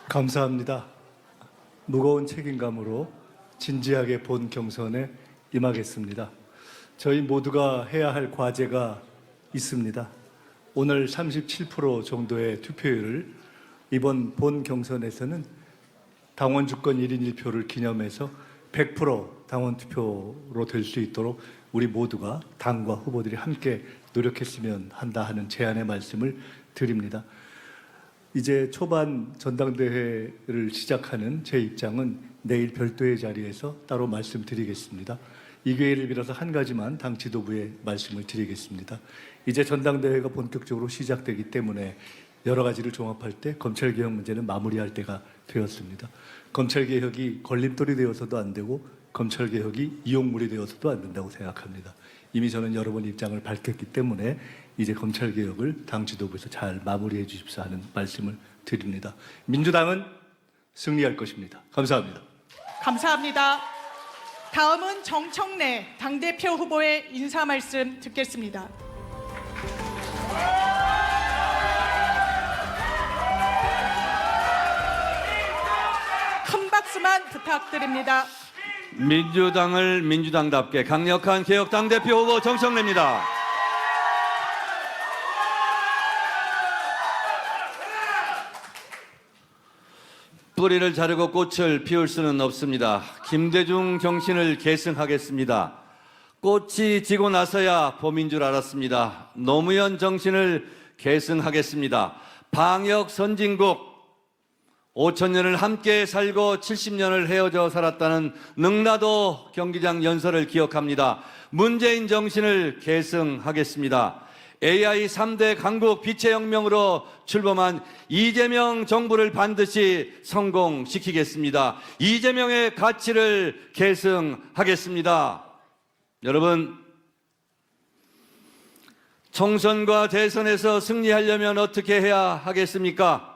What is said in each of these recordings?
감사합니다. 무거운 책임감으로 진지하게 본 경선에 임하겠습니다. 저희 모두가 해야 할 과제가 있습니다. 오늘 37% 정도의 투표율을 이번 본 경선에서는 당원 주권 1인 1표를 기념해서 100% 당원 투표로 될 수 있도록 우리 모두가 당과 후보들이 함께 노력했으면 한다 하는 제안의 말씀을 드립니다. 이제 초반 전당대회를 시작하는 제 입장은 내일 별도의 자리에서 따로 말씀드리겠습니다. 이 기회를 빌어서 한 가지만 당 지도부에 말씀을 드리겠습니다. 이제 전당대회가 본격적으로 시작되기 때문에 여러 가지를 종합할 때 검찰개혁 문제는 마무리할 때가 되었습니다. 검찰개혁이 걸림돌이 되어서도 안 되고 검찰개혁이 이용물이 되어서도 안 된다고 생각합니다. 이미 저는 여러 번 입장을 밝혔기 때문에 이제 검찰개혁을 당 지도부에서 잘 마무리해 주십사 하는 말씀을 드립니다. 민주당은 승리할 것입니다. 감사합니다. 감사합니다. 다음은 정청래 당대표 후보의 인사 말씀 듣겠습니다. 큰 박수만 부탁드립니다. 민주당을 민주당답게 강력한 개혁 당대표 후보 정청래입니다. 뿌리를 자르고 꽃을 피울 수는 없습니다. 김대중 정신을 계승하겠습니다. 꽃이 지고 나서야 봄인 줄 알았습니다. 노무현 정신을 계승하겠습니다. 방역 선진국 5,000년을 함께 살고 70년을 헤어져 살았다는 능라도 경기장 연설을 기억합니다. 문재인 정신을 계승하겠습니다. AI 3대 강국 빛의 혁명으로 출범한 이재명 정부를 반드시 성공시키겠습니다. 이재명의 가치를 계승하겠습니다. 여러분, 총선과 대선에서 승리하려면 어떻게 해야 하겠습니까?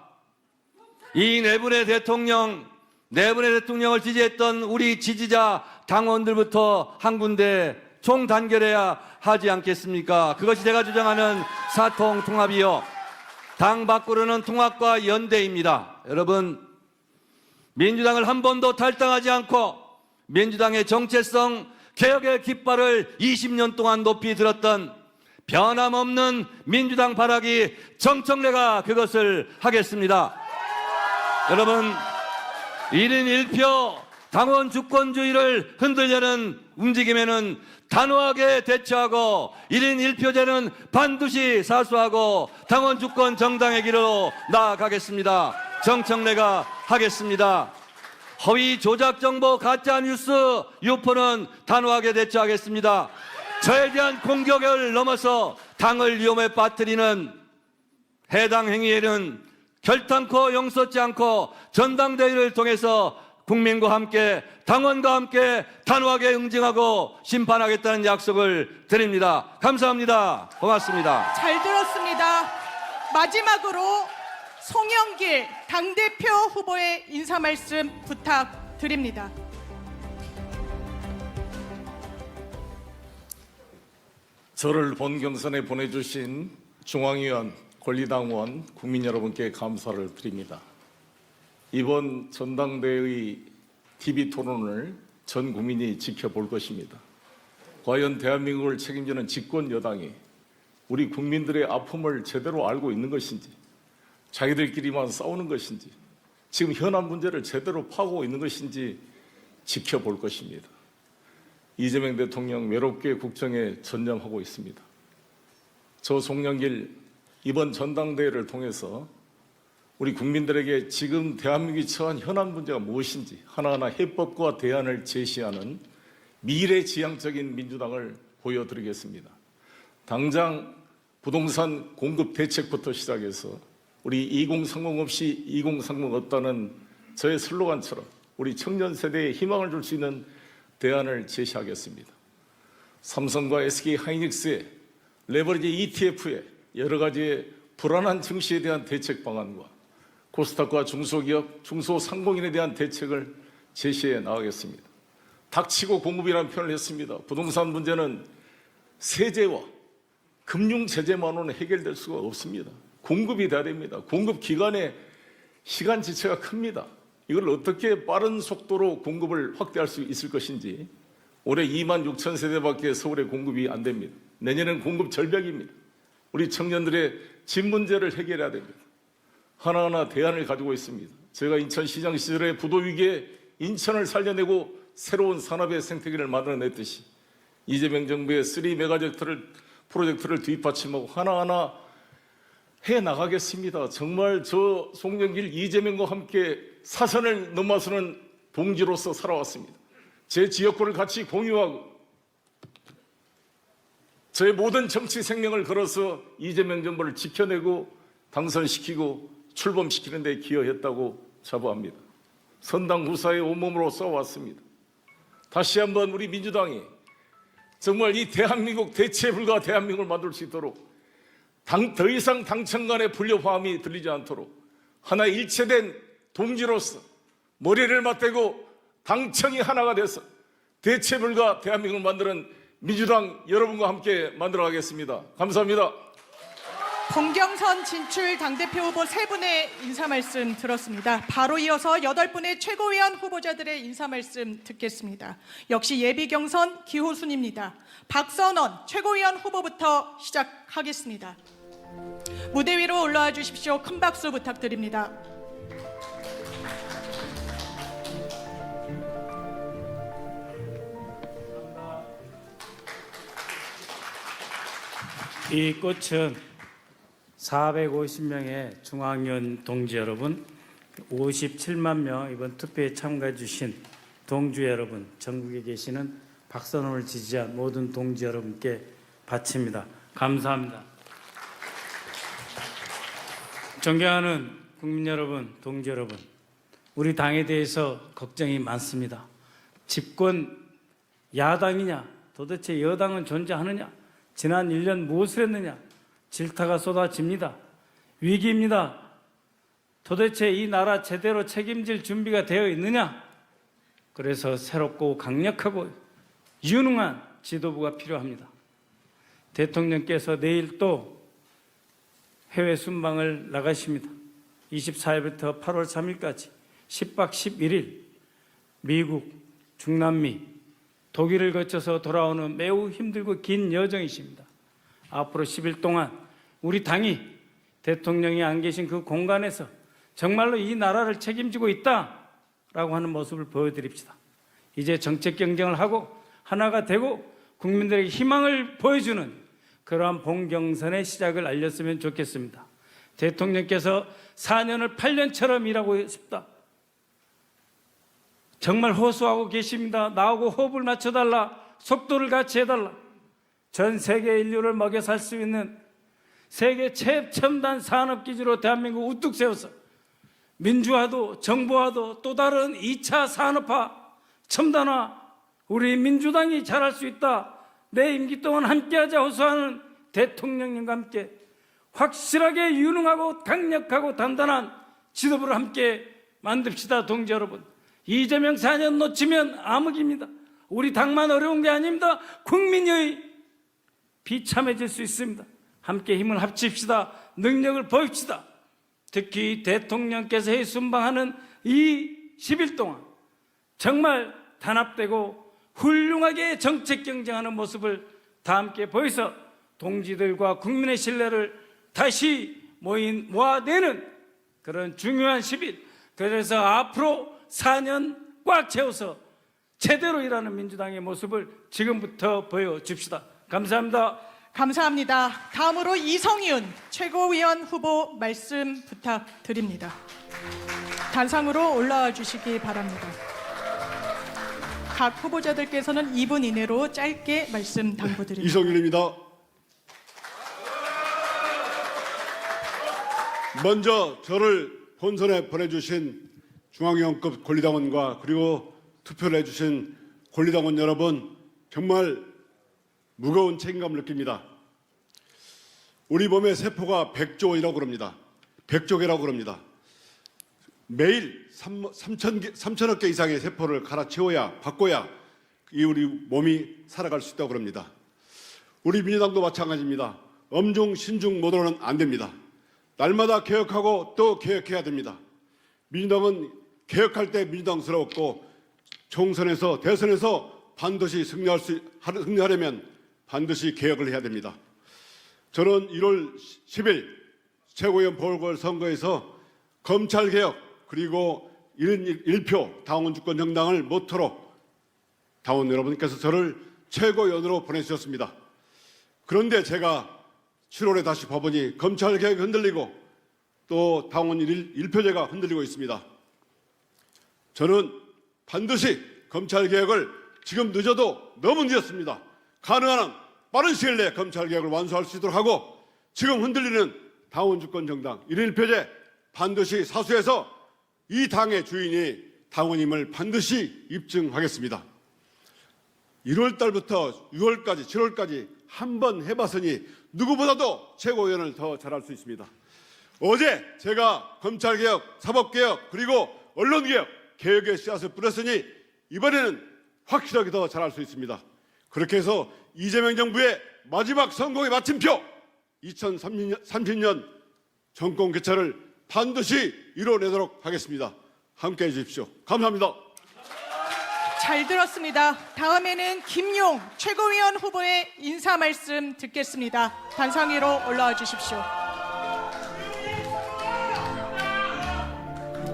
이 네 분의 대통령을 지지했던 우리 지지자 당원들부터 한 군데 총단결해야 하지 않겠습니까? 그것이 제가 주장하는 사통통합이요, 당 밖으로는 통합과 연대입니다. 여러분, 민주당을 한 번도 탈당하지 않고 민주당의 정체성 개혁의 깃발을 20년 동안 높이 들었던 변함없는 민주당 발악이 정청래가 그것을 하겠습니다. 여러분, 1인 1표 당원 주권주의를 흔들려는 움직임에는 단호하게 대처하고 1인 1표제는 반드시 사수하고 당원 주권 정당의 길로 나아가겠습니다. 정청래가 하겠습니다. 허위 조작 정보 가짜 뉴스 유포는 단호하게 대처하겠습니다. 저에 대한 공격을 넘어서 당을 위험에 빠뜨리는 해당 행위에는 결단코 용서치 않고 전당대회를 통해서 국민과 함께 당원과 함께 단호하게 응징하고 심판하겠다는 약속을 드립니다. 감사합니다. 고맙습니다. 잘 들었습니다. 마지막으로 송영길 당대표 후보의 인사 말씀 부탁드립니다. 저를 본 경선에 보내주신 중앙위원, 권리당원, 국민 여러분께 감사를 드립니다. 이번 전당대회의 TV 토론을 전 국민이 지켜볼 것입니다. 과연 대한민국을 책임지는 집권 여당이 우리 국민들의 아픔을 제대로 알고 있는 것인지, 자기들끼리만 싸우는 것인지, 지금 현안 문제를 제대로 파악하고 있는 것인지 지켜볼 것입니다. 이재명 대통령 외롭게 국정에 전념하고 있습니다. 저 송영길 이번 전당대회를 통해서 우리 국민들에게 지금 대한민국이 처한 현안 문제가 무엇인지 하나하나 해법과 대안을 제시하는 미래지향적인 민주당을 보여드리겠습니다. 당장 부동산 공급 대책부터 시작해서 우리 2030 없이 2030 없다는 저의 슬로건처럼 우리 청년 세대에 희망을 줄 수 있는 대안을 제시하겠습니다. 삼성과 SK 하이닉스의 레버리지 ETF에 여러 가지의 불안한 증시에 대한 대책 방안과 코스닥과 중소기업, 중소상공인에 대한 대책을 제시해 나가겠습니다. 닥치고 공급이라는 표현을 했습니다. 부동산 문제는 세제와 금융 제재만으로는 해결될 수가 없습니다. 공급이 돼야 됩니다. 공급 기관의 시간 지체가 큽니다. 이걸 어떻게 빠른 속도로 공급을 확대할 수 있을 것인지. 올해 2만 6천 세대밖에 서울에 공급이 안 됩니다. 내년엔 공급 절벽입니다. 우리 청년들의 집 문제를 해결해야 됩니다. 하나하나 대안을 가지고 있습니다. 제가 인천시장 시절에 부도 위기에 인천을 살려내고 새로운 산업의 생태계를 만들어냈듯이 이재명 정부의 3메가 프로젝트를 뒷받침하고 하나하나 해 나가겠습니다. 정말 저 송영길, 이재명과 함께 사선을 넘어서는 동지로서 살아왔습니다. 제 지역구를 같이 공유하고 저의 모든 정치 생명을 걸어서 이재명 정부를 지켜내고 당선시키고 출범시키는 데 기여했다고 자부합니다. 선당 후사의 온몸으로 싸워왔습니다. 다시 한번 우리 민주당이 정말 이 대한민국 대체 불가 대한민국을 만들 수 있도록 더 이상 당청 간의 불협화음이 들리지 않도록 하나 일체된 동지로서 머리를 맞대고 당청이 하나가 돼서 대체 불가 대한민국을 만드는 민주당 여러분과 함께 만들어가겠습니다. 감사합니다. 본경선 진출 당대표 후보 3분의 인사 말씀 들었습니다. 바로 이어서 8분의 최고위원 후보자들의 인사 말씀 듣겠습니다. 역시 예비경선 기호순입니다. 박선원 최고위원 후보부터 시작하겠습니다. 무대 위로 올라와 주십시오. 큰 박수 부탁드립니다. 이 꽃은 450명의 중앙위원 동지 여러분, 57만 명 이번 투표에 참가해 주신 동지 여러분, 전국에 계시는 박선원을 지지한 모든 동지 여러분께 바칩니다. 감사합니다. 존경하는 국민 여러분, 동지 여러분, 우리 당에 대해서 걱정이 많습니다. 집권 야당이냐, 도대체 여당은 존재하느냐, 지난 1년 무엇을 했느냐, 질타가 쏟아집니다. 위기입니다. 도대체 이 나라 제대로 책임질 준비가 되어 있느냐? 그래서 새롭고 강력하고 유능한 지도부가 필요합니다. 대통령께서 내일 또 해외 순방을 나가십니다. 24일부터 8월 3일까지 10박 11일 미국, 중남미, 독일을 거쳐서 돌아오는 매우 힘들고 긴 여정이십니다. 앞으로 10일 동안 우리 당이 대통령이 안 계신 그 공간에서 정말로 이 나라를 책임지고 있다라고 하는 모습을 보여드립시다. 이제 정책 경쟁을 하고 하나가 되고 국민들에게 희망을 보여주는 그러한 본경선의 시작을 알렸으면 좋겠습니다. 대통령께서 4년을 8년처럼 일하고 싶다. 정말 호소하고 계십니다. 나하고 호흡을 맞춰달라. 속도를 같이 해달라. 전 세계 인류를 먹여 살 수 있는 세계 최첨단 산업기지로 대한민국 우뚝 세워서 민주화도 정부화도 또 다른 2차 산업화, 첨단화 우리 민주당이 잘할 수 있다. 내 임기 동안 함께하자 호소하는 대통령님과 함께 확실하게 유능하고 강력하고 단단한 지도부를 함께 만듭시다. 동지 여러분, 이재명 4년 놓치면 암흑입니다. 우리 당만 어려운 게 아닙니다. 국민의 비참해질 수 있습니다. 함께 힘을 합칩시다. 능력을 보입시다. 특히 대통령께서 해외 순방하는 이 10일 동안 정말 단합되고 훌륭하게 정책 경쟁하는 모습을 다 함께 보여서 동지들과 국민의 신뢰를 다시 모아내는 그런 중요한 10일, 그래서 앞으로 4년 꽉 채워서 제대로 일하는 민주당의 모습을 지금부터 보여줍시다. 감사합니다. 감사합니다. 다음으로 이성윤 최고위원 후보 말씀 부탁드립니다. 단상으로 올라와 주시기 바랍니다. 각 후보자들께서는 2분 이내로 짧게 말씀 당부드립니다. 이성윤입니다. 먼저 저를 본선에 보내주신 중앙위원급 권리당원과 그리고 투표를 해주신 권리당원 여러분, 정말 무거운 책임감을 느낍니다. 우리 몸의 세포가 100조이라고 그럽니다. 100조 개라고 그럽니다. 매일 3천억 개 이상의 세포를 갈아치워야, 바꿔야 이 우리 몸이 살아갈 수 있다고 그럽니다. 우리 민주당도 마찬가지입니다. 엄중, 신중 모드로는 안 됩니다. 날마다 개혁하고 또 개혁해야 됩니다. 민주당은 개혁할 때 민주당스러웠고 총선에서 대선에서 반드시 승리하려면 반드시 개혁을 해야 됩니다. 저는 1월 10일 최고위원 보궐선거에서 검찰개혁 그리고 1표 당원 주권 정당을 모토로 당원 여러분께서 저를 최고위원으로 보내주셨습니다. 그런데 제가 7월에 다시 봐보니 검찰개혁이 흔들리고 또 당원 1표제가 흔들리고 있습니다. 저는 반드시 검찰개혁을 지금 늦어도 너무 늦었습니다. 가능한 한 빠른 시일 내에 검찰개혁을 완수할 수 있도록 하고 지금 흔들리는 당원주권 정당 1표제 반드시 사수해서 이 당의 주인이 당원임을 반드시 입증하겠습니다. 1월 달부터 6월까지 7월까지 한 번 해봤으니 누구보다도 최고위원을 더 잘할 수 있습니다. 어제 제가 검찰개혁, 사법개혁 그리고 언론개혁 개혁의 씨앗을 뿌렸으니 이번에는 확실하게 더 잘할 수 있습니다. 그렇게 해서 이재명 정부의 마지막 성공의 마침표 2030년 정권 개최를 반드시 이뤄내도록 하겠습니다. 함께해 주십시오. 감사합니다. 잘 들었습니다. 다음에는 김용 최고위원 후보의 인사 말씀 듣겠습니다. 단상 위로 올라와 주십시오.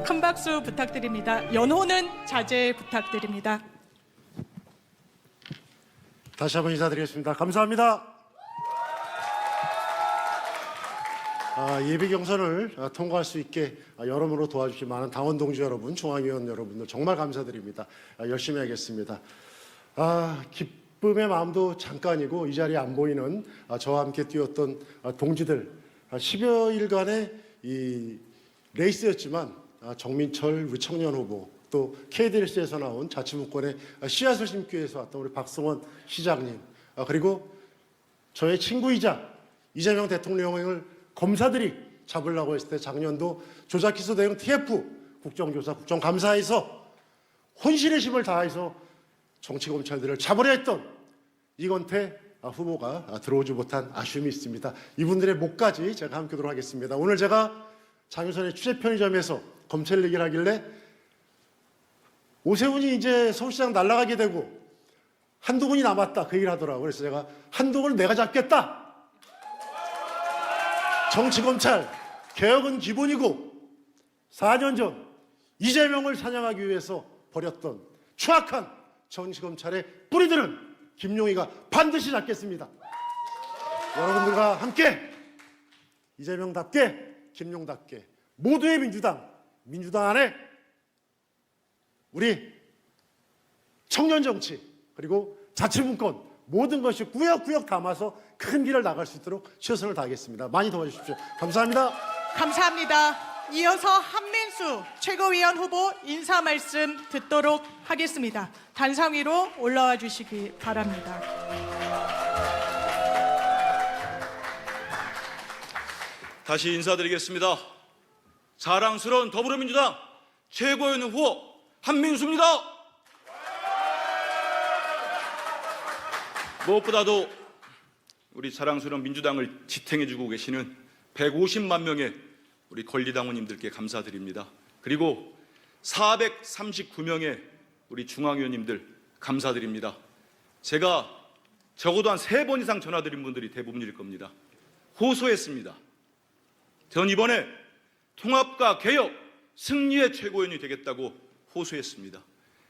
큰 박수 부탁드립니다. 연호는 자제 부탁드립니다. 다시 한번 인사드리겠습니다. 감사합니다. 예비 경선을 통과할 수 있게 여러모로 도와주신 많은 당원 동지 여러분, 중앙위원 여러분들 정말 감사드립니다. 열심히 하겠습니다. 기쁨의 마음도 잠깐이고 이 자리에 안 보이는 저와 함께 뛰었던 동지들 10여 일간의 이 레이스였지만 정민철 우리 청년 후보 또 KDLC에서 나온 자치문권의 씨앗을 심기 위해서 왔던 우리 박성원 시장님 그리고 저의 친구이자 이재명 대통령을 검사들이 잡으려고 했을 때 작년도 조작기소 대응 TF 국정조사 국정감사에서 혼신의 힘을 다해서 정치검찰들을 잡으려 했던 이건태 후보가 들어오지 못한 아쉬움이 있습니다. 이분들의 목까지 제가 함께하도록 하겠습니다. 오늘 제가 장유선의 취재 편의점에서 검찰 얘기를 하길래 오세훈이 이제 서울시장 날아가게 되고 한두 분이 남았다 그 얘기를 하더라고요. 그래서 제가 한두 분을 내가 잡겠다. 정치검찰 개혁은 기본이고 4년 전 이재명을 사냥하기 위해서 벌였던 추악한 정치검찰의 뿌리들은 김용희가 반드시 잡겠습니다. 여러분들과 함께 이재명답게 김용답게 모두의 민주당 안에 우리 청년 정치 그리고 자치분권 모든 것이 구역구역 담아서 큰 길을 나갈 수 있도록 최선을 다하겠습니다. 많이 도와주십시오. 감사합니다. 감사합니다. 이어서 한민수 최고위원 후보 인사 말씀 듣도록 하겠습니다. 단상 위로 올라와 주시기 바랍니다. 다시 인사드리겠습니다. 사랑스러운 더불어민주당 최고위원 후보 한민수입니다. 무엇보다도 우리 사랑스러운 민주당을 지탱해주고 계시는 150만 명의 우리 권리당원님들께 감사드립니다. 그리고 439명의 우리 중앙위원님들 감사드립니다. 제가 적어도 한 3번 이상 전화드린 분들이 대부분일 겁니다. 호소했습니다. 전 이번에 통합과 개혁, 승리의 최고위원이 되겠다고 호소했습니다.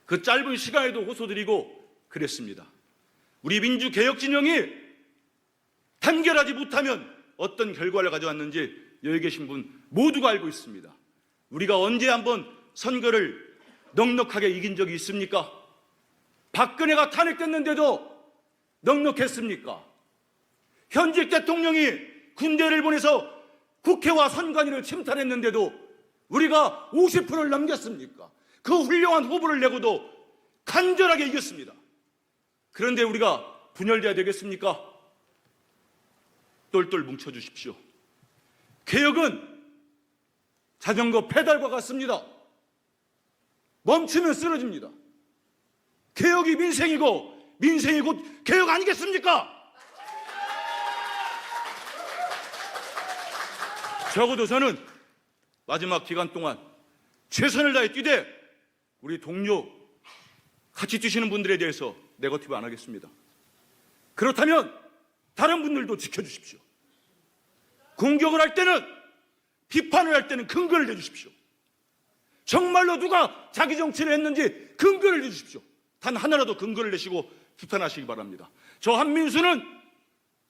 그 짧은 시간에도 호소드리고 그랬습니다. 우리 민주개혁 진영이 단결하지 못하면 어떤 결과를 가져왔는지 여기 계신 분 모두가 알고 있습니다. 우리가 언제 한번 선거를 넉넉하게 이긴 적이 있습니까? 박근혜가 탄핵됐는데도 넉넉했습니까? 현직 대통령이 군대를 보내서 국회와 선관위를 침탈했는데도 우리가 50%를 넘겼습니까? 그 훌륭한 후보를 내고도 간절하게 이겼습니다. 그런데 우리가 분열돼야 되겠습니까? 똘똘 뭉쳐주십시오. 개혁은 자전거 페달과 같습니다. 멈추면 쓰러집니다. 개혁이 민생이고 민생이 곧 개혁 아니겠습니까? 적어도 저는 마지막 기간 동안 최선을 다해 뛰되 우리 동료 같이 뛰시는 분들에 대해서 네거티브 안 하겠습니다. 그렇다면 다른 분들도 지켜주십시오. 공격을 할 때는, 비판을 할 때는 근거를 내주십시오. 정말로 누가 자기 정치를 했는지 근거를 내주십시오. 단 하나라도 근거를 내시고 비판하시기 바랍니다. 저 한민수는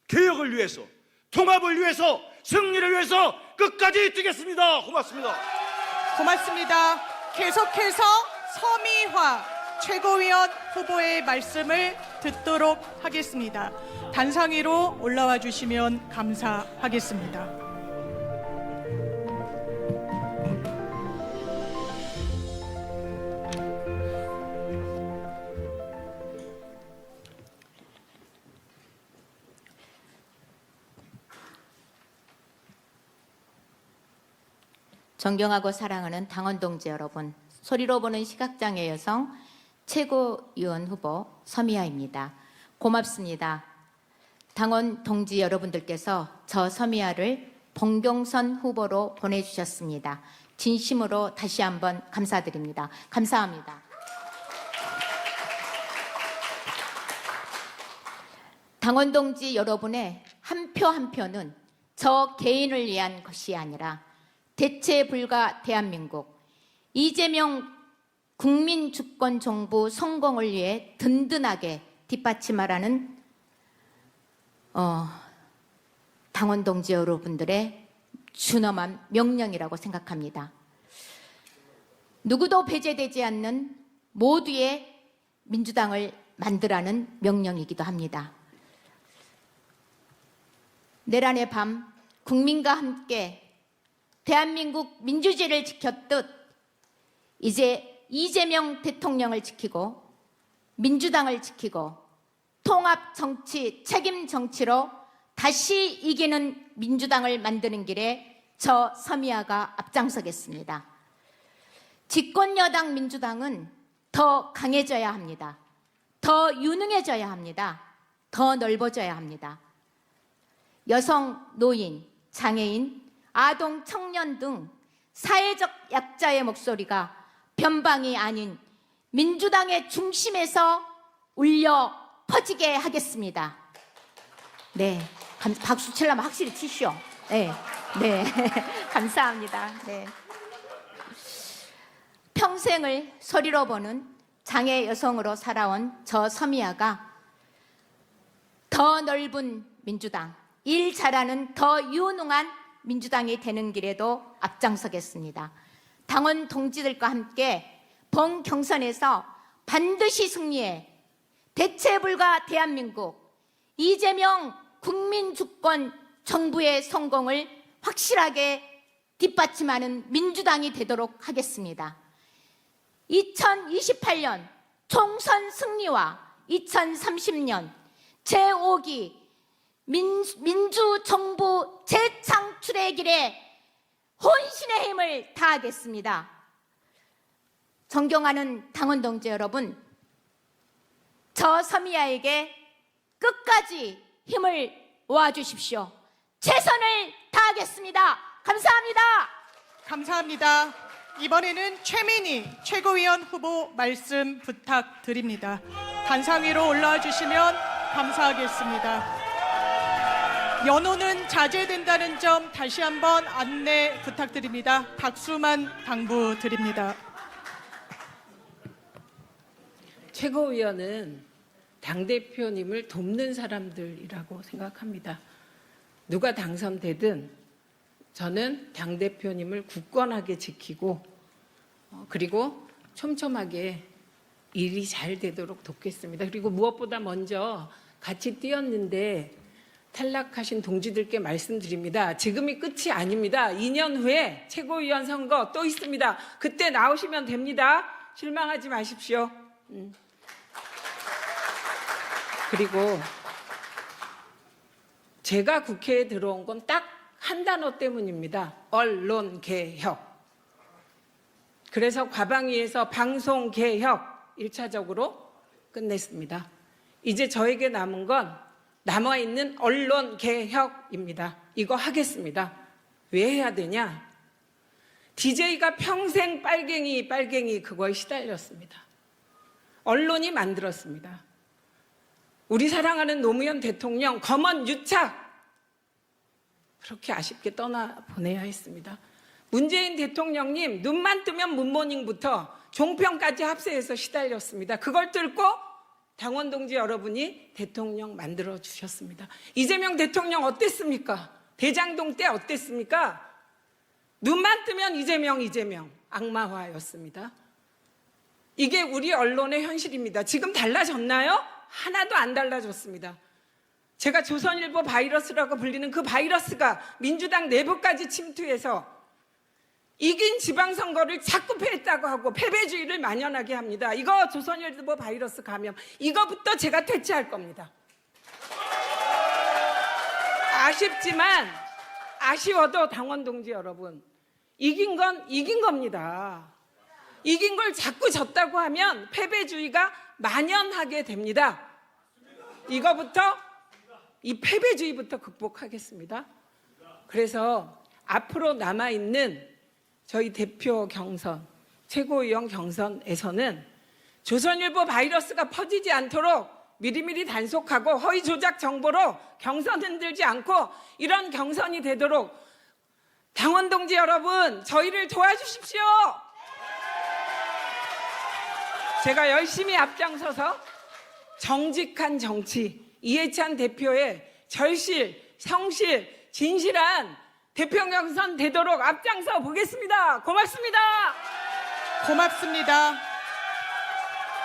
개혁을 위해서, 통합을 위해서, 승리를 위해서 끝까지 뛰겠습니다. 고맙습니다. 고맙습니다. 계속해서 서미화 최고위원 후보의 말씀을 듣도록 하겠습니다. 단상 위로 올라와 주시면 감사하겠습니다. 존경하고 사랑하는 당원 동지 여러분, 소리로 보는 시각장애 여성 최고위원 후보 서미아입니다. 고맙습니다. 당원 동지 여러분들께서 저 서미아를 봉경선 후보로 보내주셨습니다. 진심으로 다시 한번 감사드립니다. 감사합니다. 당원 동지 여러분의 한 표 한 표는 저 개인을 위한 것이 아니라 대체 불가 대한민국, 이재명 국민주권정부 성공을 위해 든든하게 뒷받침하라는 당원 동지 여러분들의 준엄한 명령이라고 생각합니다. 누구도 배제되지 않는 모두의 민주당을 만들라는 명령이기도 합니다. 내란의 밤 국민과 함께 대한민국 민주주의를 지켰듯 이제 이재명 대통령을 지키고 민주당을 지키고 통합 정치, 책임 정치로 다시 이기는 민주당을 만드는 길에 저 서미아가 앞장서겠습니다. 집권 여당 민주당은 더 강해져야 합니다. 더 유능해져야 합니다. 더 넓어져야 합니다. 여성, 노인, 장애인, 아동, 청년 등 사회적 약자의 목소리가 변방이 아닌 민주당의 중심에서 울려 퍼지게 하겠습니다. 네, 박수 치려면 확실히 치시오. 네, 감사합니다. 네. 평생을 소리로 보는 장애 여성으로 살아온 저 서미아가 더 넓은 민주당, 일 잘하는 더 유능한 민주당이 되는 길에도 앞장서겠습니다. 당원 동지들과 함께 본 경선에서 반드시 승리해 대체 불가 대한민국, 이재명 국민주권 정부의 성공을 확실하게 뒷받침하는 민주당이 되도록 하겠습니다. 2028년 총선 승리와 2030년 제5기 민주정부 재창출의 길에 혼신의 힘을 다하겠습니다. 존경하는 당원 동지 여러분, 저 서미아에게 끝까지 힘을 모아주십시오. 최선을 다하겠습니다. 감사합니다. 감사합니다. 이번에는 최민희 최고위원 후보 말씀 부탁드립니다. 단상 위로 올라와 주시면 감사하겠습니다. 연호는 자제된다는 점 다시 한번 안내 부탁드립니다. 박수만 당부드립니다. 최고위원은 당대표님을 돕는 사람들이라고 생각합니다. 누가 당선되든 저는 당대표님을 굳건하게 지키고 그리고 촘촘하게 일이 잘 되도록 돕겠습니다. 그리고 무엇보다 먼저 같이 뛰었는데 탈락하신 동지들께 말씀드립니다. 지금이 끝이 아닙니다. 2년 후에 최고위원 선거 또 있습니다. 그때 나오시면 됩니다. 실망하지 마십시오. 그리고 제가 국회에 들어온 건 딱 한 단어 때문입니다. 언론개혁. 그래서 과방위에서 방송개혁 1차적으로 끝냈습니다. 이제 저에게 남은 건 남아있는 언론개혁입니다. 이거 하겠습니다. 왜 해야 되냐? DJ가 평생 빨갱이 그거에 시달렸습니다. 언론이 만들었습니다. 우리 사랑하는 노무현 대통령 검언 유착 그렇게 아쉽게 떠나보내야 했습니다. 문재인 대통령님 눈만 뜨면 문모닝부터 종편까지 합세해서 시달렸습니다. 그걸 뚫고 당원 동지 여러분이 대통령 만들어 주셨습니다. 이재명 대통령 어땠습니까? 대장동 때 어땠습니까? 눈만 뜨면 이재명 악마화였습니다. 이게 우리 언론의 현실입니다. 지금 달라졌나요? 하나도 안 달라졌습니다. 제가 조선일보 바이러스라고 불리는 그 바이러스가 민주당 내부까지 침투해서 이긴 지방선거를 자꾸 패했다고 하고 패배주의를 만연하게 합니다. 이거 조선일보 바이러스 감염, 이거부터 제가 퇴치할 겁니다. 아쉽지만 아쉬워도 당원 동지 여러분, 이긴 건 이긴 겁니다. 이긴 걸 자꾸 졌다고 하면 패배주의가 만연하게 됩니다. 이거부터, 이 패배주의부터 극복하겠습니다. 그래서 앞으로 남아있는 저희 대표 경선, 최고위원 경선에서는 조선일보 바이러스가 퍼지지 않도록 미리미리 단속하고 허위 조작 정보로 경선 흔들지 않고 이런 경선이 되도록 당원 동지 여러분, 저희를 도와주십시오. 제가 열심히 앞장서서 정직한 정치, 이해찬 대표의 절실, 성실, 진실한 대표 경선 되도록 앞장서 보겠습니다. 고맙습니다. 고맙습니다.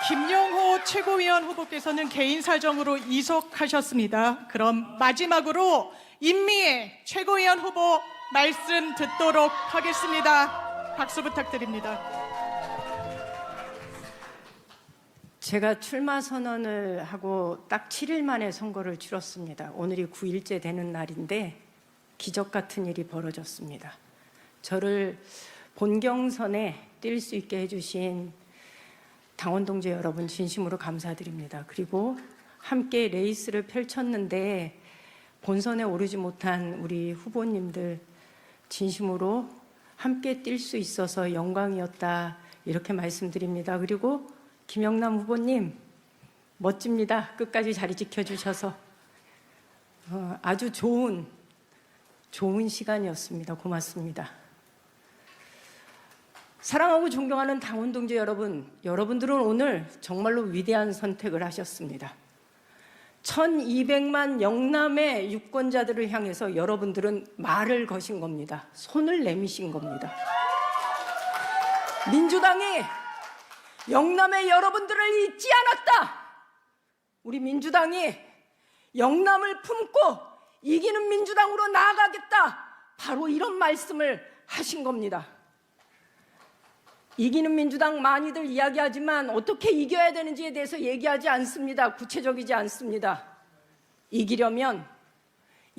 김용호 최고위원 후보께서는 개인 사정으로 이석하셨습니다. 그럼 마지막으로 임미애 최고위원 후보 말씀 듣도록 하겠습니다. 박수 부탁드립니다. 제가 출마 선언을 하고 딱 7일 만에 선거를 치렀습니다. 오늘이 9일째 되는 날인데 기적 같은 일이 벌어졌습니다. 저를 본경선에 뛸 수 있게 해주신 당원 동지 여러분 진심으로 감사드립니다. 그리고 함께 레이스를 펼쳤는데 본선에 오르지 못한 우리 후보님들 진심으로 함께 뛸 수 있어서 영광이었다 이렇게 말씀드립니다. 그리고 김영남 후보님 멋집니다. 끝까지 자리 지켜주셔서 아주 좋은 시간이었습니다. 고맙습니다. 사랑하고 존경하는 당원 동지 여러분, 여러분들은 오늘 정말로 위대한 선택을 하셨습니다. 1200만 영남의 유권자들을 향해서 여러분들은 말을 거신 겁니다. 손을 내미신 겁니다. 민주당이 영남의 여러분들을 잊지 않았다. 우리 민주당이 영남을 품고 이기는 민주당으로 나아가겠다. 바로 이런 말씀을 하신 겁니다. 이기는 민주당 많이들 이야기하지만 어떻게 이겨야 되는지에 대해서 얘기하지 않습니다. 구체적이지 않습니다. 이기려면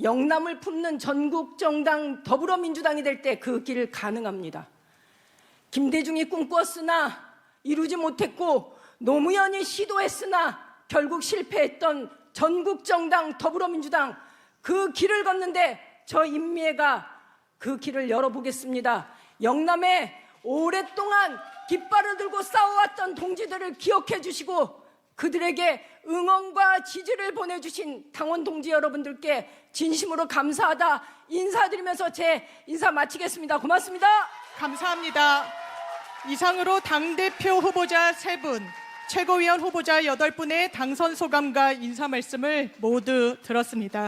영남을 품는 전국정당 더불어민주당이 될 때 그 길 가능합니다. 김대중이 꿈꾸었으나 이루지 못했고 노무현이 시도했으나 결국 실패했던 전국정당 더불어민주당, 그 길을 걷는데 저 임미애가 그 길을 열어보겠습니다. 영남에 오랫동안 깃발을 들고 싸워왔던 동지들을 기억해 주시고 그들에게 응원과 지지를 보내주신 당원 동지 여러분들께 진심으로 감사하다 인사드리면서 제 인사 마치겠습니다. 고맙습니다. 감사합니다. 이상으로 당대표 후보자 3분, 최고위원 후보자 8분의 당선 소감과 인사 말씀을 모두 들었습니다.